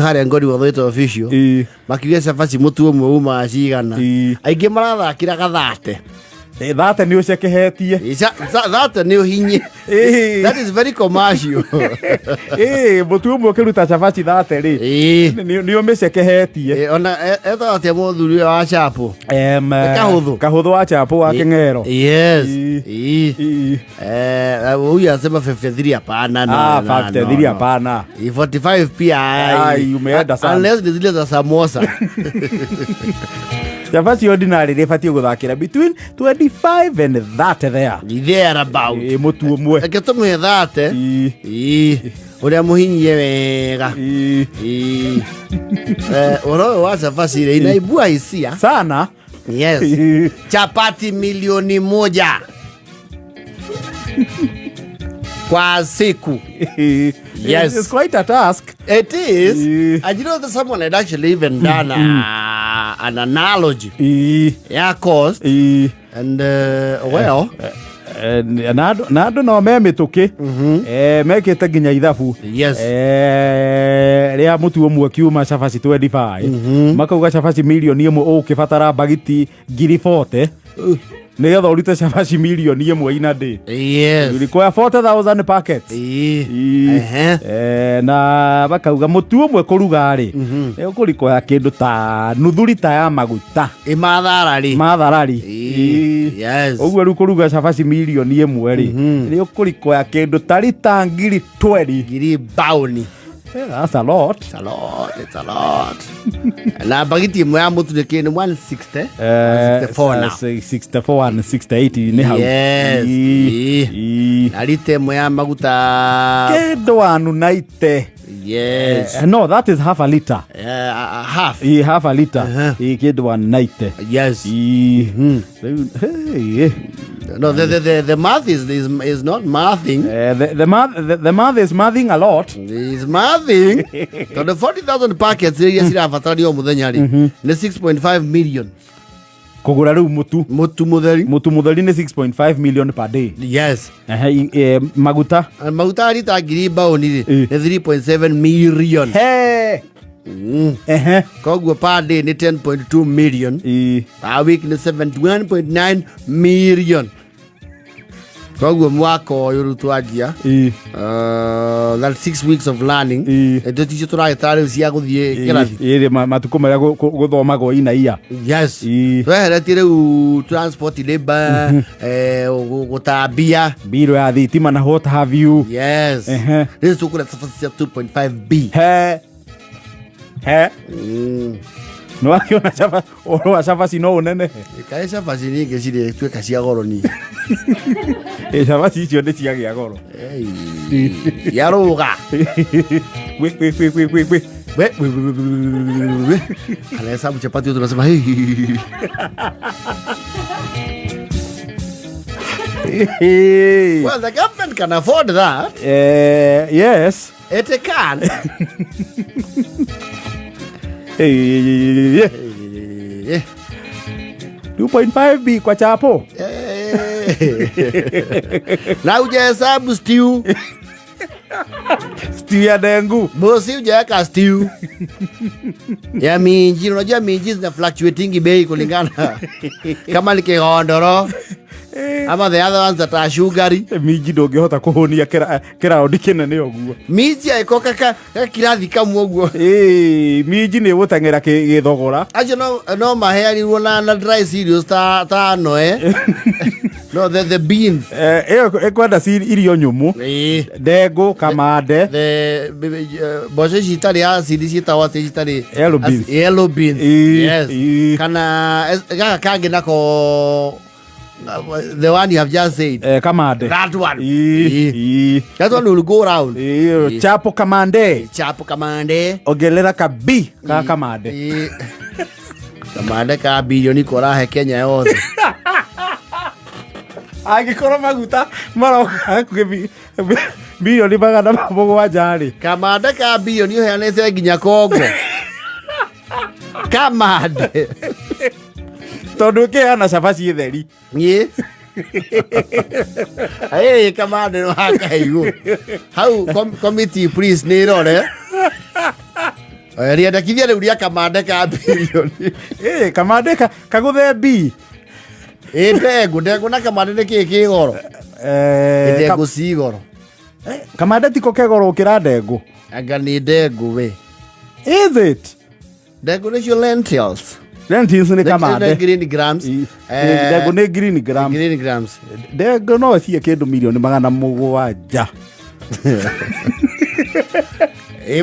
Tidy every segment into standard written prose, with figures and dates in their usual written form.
hare ngori wathoito official makiuga cabaci mutu umwe uma cigana aingi marathakira gathate thate ni ucekehetie thate ni uhinye that is very commercial mutu umwe ukiruta cabaci thate ri ni umicekehetie ona etha atia muthuri wa chapo kahuthu wa chapo wa kingero yes huyu anasema 53 hapana 53 hapana 45 pia umeenda sana unless ni zile za samosa cabaci ordinary rifatie guthakira between 25 and that there about mutu umwe aketumwe thate uria muhinyie wega oro wa cabaci ri inaibua hisia sana yes chapati milioni 1 kwa siku. Yes, it's quite a task. It is. And you know that someone had actually even done an analogy. Yeah, cost. And well. Nado no memituki mekite nginya ithabu ria mutu umwe kiuma cabaci 25 makauga cabaci milioni imwe ukibatara bagiti ngiri 40 nigetha urite cabaci milioni imwe ina day. Yes, require 40,000 packets. Na bakauga mutu umwe kuruga ri ukurikoya kindu ta nuthu lita ya maguta matharari. Yes, ogwo ru kuruga cabaci milioni imwe ri ni ukurikoya kindu ta lita ngiri 20 ngiri bauni. That's a lot. It's a lot. Na bagiti imwe ya mutu ni kini 160 64 now 64 and 68 ni hau. Yes. Na lite imwe ya maguta kindu anu 90. Yes. No, that is half a liter. Half. Half a liter. Kindu 190. Yes. Hey. No, the math is not mathing. The math is mathing a lot. Is mathing. So the 40,000 packets yes irafatari o muthenya ri ni 6.5 million. Kugura riu mutu mutheri ni 6.5 million per day. Yes. Maguta lita ngiri bauni ri ni 3.7 million. Hey. Kogwo per day ni 10.2 million. Per week ni 71.9 million. Kogwo mwaka uyu twagia that 6 weeks of learning eto ticho turagitari cia guthie kirathi matuko maria guthomagwo ina iya. Yes, tweheretire u transport labor gutambia biro ya thitima na what have you. Yes, this tukura 2.5b. No akiona cabaci no unene kai cabaci nyingi ciri tweka cia goro ni cabaci icio nĩ ciagĩa goro yaruga anahesabu chapati yote tunasema well, the government can afford that. Yes, it can. 2.5b kwa chapo. Na ujahesabu stew ya dengu bosi ujaweka stew ya minji. Unajua minji zina fluctuating bei kulingana kama ni kihondoro ama the other ones that are sugary. Minji ndungihota kuhonia kiraudi kinene oguo. Minji aikoka kirathi kamwe oguo. Minji ni gutengera githogora. Aje no mahearirwo na dry cereals ta no no the beans. Ekwenda irio nyumu. Dengu, kamande. The boje citari acid citagwo ati citari yellow beans. Yes. Kana gaka kangi nako the one you have just said. Kamande. That one. That one will go around. Chapo kamande. Ogelera kabi ka kamande. Kamande ka bilioni korahe Kenya yothe. Agikora maguta maroka bilioni magana mũgwanja ri. Kamande ka bilioni uheanete nginya Kongo. Kamande. Tondu kiana cabaci theri. Hey, Kamande no hakaigu. How committee please ni rore. Riandakithia rĩu rĩa Kamande ka bilioni. Kamande kagũthe B. Ndengũ na Kamande nĩ kĩĩ kĩ goro? Ndengũ ci goro. Kamande tiko ke goro ũkĩra ndengũ. Anga nĩ ndengũ we. Is it? Ndengũ nĩcio lentils. Lentils nĩ Kamande. Green grams. Ndengũ nĩ green grams. Green grams. Ndengũ no cie kĩndũ mirioni 700.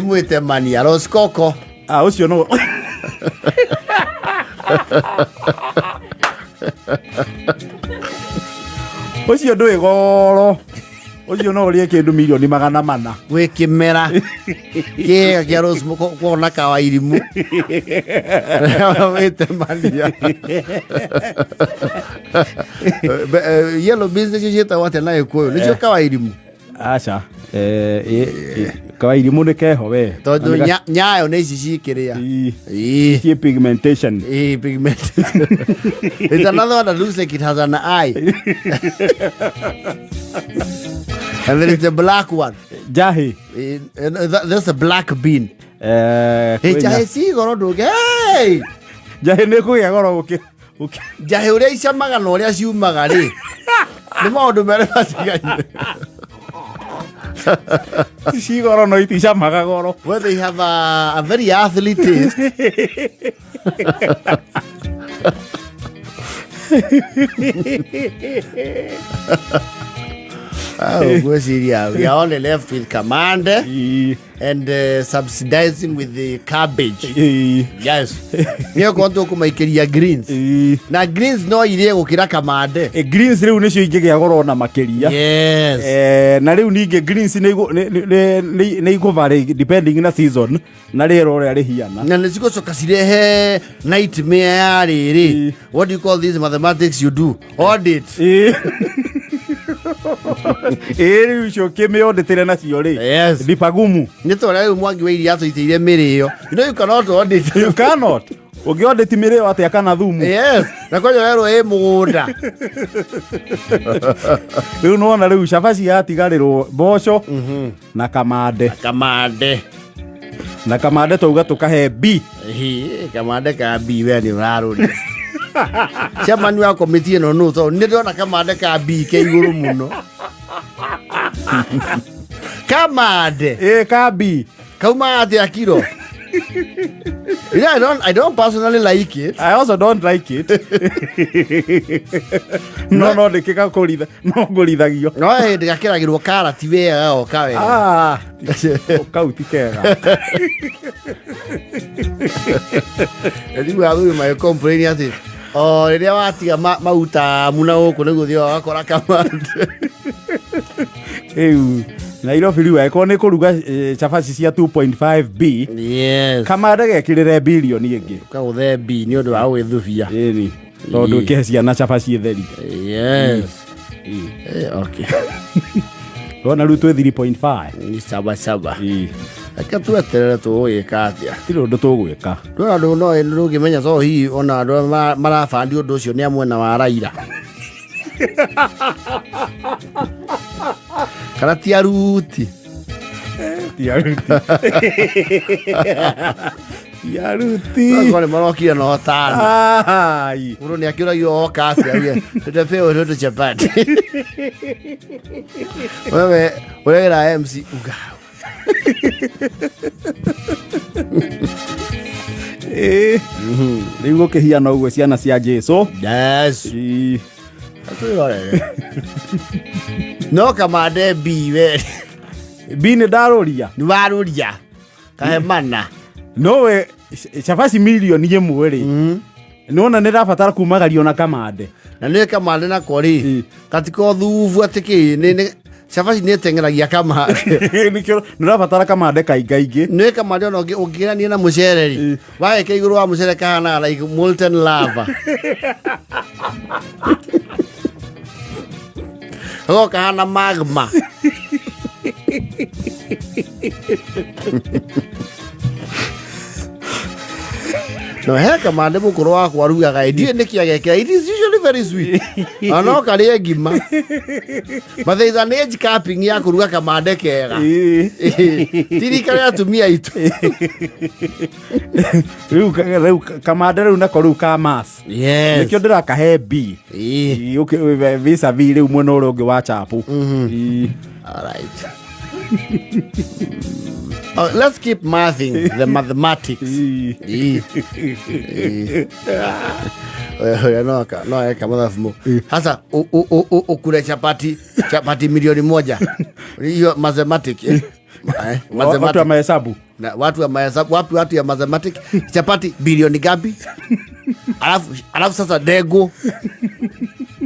Mwĩte mania Roskoko. Ũcio no. Ũcio ndũĩ goro. Ũcio no ũrĩe kĩndũ mirioni 400. Gwĩ kĩmera. Kĩega kĩa Rose kuona kawairimũ. Mwĩte mania. Yellow beans nĩcio ciĩtagwo atĩa na Gĩkũyũ? Nĩcio kawairimũ. Aca. Kawairimũ nĩ keho we. Tondũ nyayo nĩ ici cikĩrĩa. Cie pigmentation. Pigmentation. It's another one that looks like it has an eye. And then it's a black one. Njahi. That's a black bean. Njahi ci goro ndũngĩ. Njahi nĩ kũgĩa goro ũkĩ. Njahi ũrĩa icamaga na ũrĩa ciumaga rĩ. Nĩ maũndũ merĩ matigaine. Ci goro no iticamaga goro. Well, they have a very earthly taste. We are only left with Kamande and subsidizing with the cabbage. Yes. Niyo kwanza kumaikeria greens. Na greens no irie gukira Kamande. Greens rĩu nĩcio ingĩgĩa goro na makĩria. Yes. Na rĩu ningĩ greens nĩ igũvary depending na season na rĩera ũrĩa rĩhiana. Na nĩcigũcoka cirehe nightmare ya rĩrĩ. What do you call this mathematics you do? Audit. Rĩu icio kĩmĩondetire nacio rĩ. Yes. Ndipagumu. Nĩ tondũ rĩu mwangi wa iria tũitĩire mĩrĩo. You know you cannot audit. You cannot. Ũngĩondeti mĩrĩo atĩa kana thumu. Yes. Na kwanja rĩu mũgũnda. Rĩu nona rĩu cabaci yatigarĩrwo mboco na Kamande. Na Kamande tauga tũkahe B. Kamande ka B we nĩ ũrarũria. Chairman wa committee no no so nĩ ndona Kamande ka B ke igũrũ mũno. Kamande. Ka B. Kauma atĩa kiro? Yeah, I don't personally like it. I also don't like it. No ndĩkĩga kũritha. No ngũrithagio. No ndĩgakĩragĩrwo karati wega o kawega. Kau ti kega. Rĩu athuri mai complain atĩ rĩrĩa watiga mauta muna gũkũ nĩguo thio wakora Kamande. Nairobi rĩu aĩkorwo nĩ kũruga cabaci cia 2.5B. Yes. Kamande gekĩrĩre bilioni ĩngĩ. Kagũthe B nĩ ũndũ wa gwĩthubia. Ĩni. Tondũ kĩhe ciana cabaci theri. Yes. Okay. Rona rĩu twĩ 3.5. Ni saba. Aka tweterere tũgwĩka atĩa. Tiri ũndũ tũgwĩka. Ndona andũ no ndũngĩmenya so hihi ona andũ marabandi ũndũ ũcio nĩ amwena wa Raila. Kana ti aruti. Kone marokire no tano. Uro nĩ akĩũragio o kasi awie. Tũtepeo tũtũ chapati. Wewe ũrĩra MC ugao. Rĩu gũkĩhiana ũguo ciana cia Jesũ. Yes. No Kamande B we. B nĩ ndarũria. Nĩ warũria. Kahe mana. No we cabaci milioni 1 rĩ. Nona nĩ rabatara kumagario na Kamande. Na nĩ Kamande na kori. Katika thuvu atiki nĩ cabaci nĩ tengeragia Kamande. Nĩ rabatara Kamande kaingaingĩ. Nĩ Kamande ona ũngĩrania na mũcere rĩ. Wageka igũrũ wa mũcere kahana like molten lava. Ho kahana magma. No he Kamande mukuru wakwa arugaga ndie niki agekira. It is usually very sweet. Ano kari ngima. But there is an age capping ya kuruga Kamande kega. Tiri kare atumia itu. Riu Kamande riu nako riu ka mass. Yes. Nikio ndirakahe B. Okay, visa V riu mwena uria ungi wa chapu. All right. Let's keep mathing the mathematics. No eka mathafu. Hasa ukule chapati milioni moja. Hiyo mathematics. Watu wa mahesabu. Watu wa mahesabu, watu ya mathematics. Chapati bilioni gapi? Alafu sasa dego.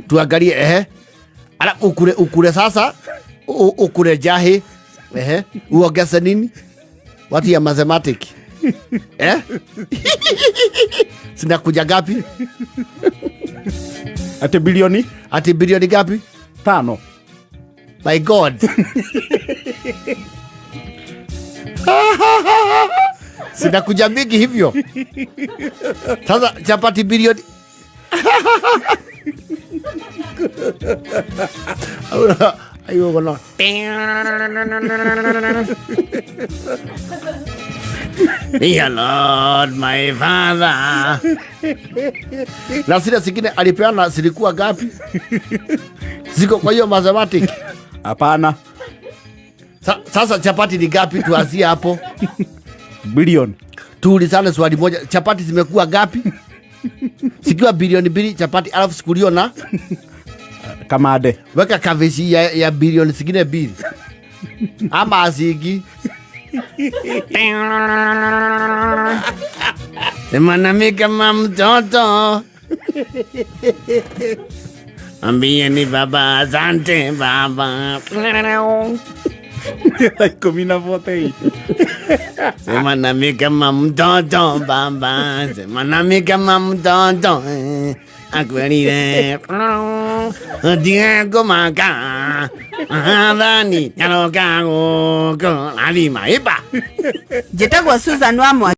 Tuangalie alafu ukule sasa ukule njahi. Uongeze nini? Watu ya mathematics. Sina kuja gapi? Ati bilioni gapi? 5. My God. Sina kuja mingi hivyo. Sasa chapati bilioni. Ayo kono. Dear Lord, my Father. Na sile zingine alipeana zilikuwa gapi? Ziko kwa hiyo mathematics? Hapana. Sasa chapati ni gapi tuanzie hapo? Bilioni. Tuulizane swali moja. Chapati zimekuwa gapi? Sikiwa bilioni 2 chapati alafu sikulio na Kamande. Weka Cabaci ya bilioni zingine 2. Ama azigi. Sema nami kama mtoto. Ambieni baba, asante baba. Komina vote. Sema nami kama mtoto baba. Sema nami kama mtoto. Akwelile. Diego maka. Adani. Yaloka. Alima. Iba. Jetagwa Susan Wamwa.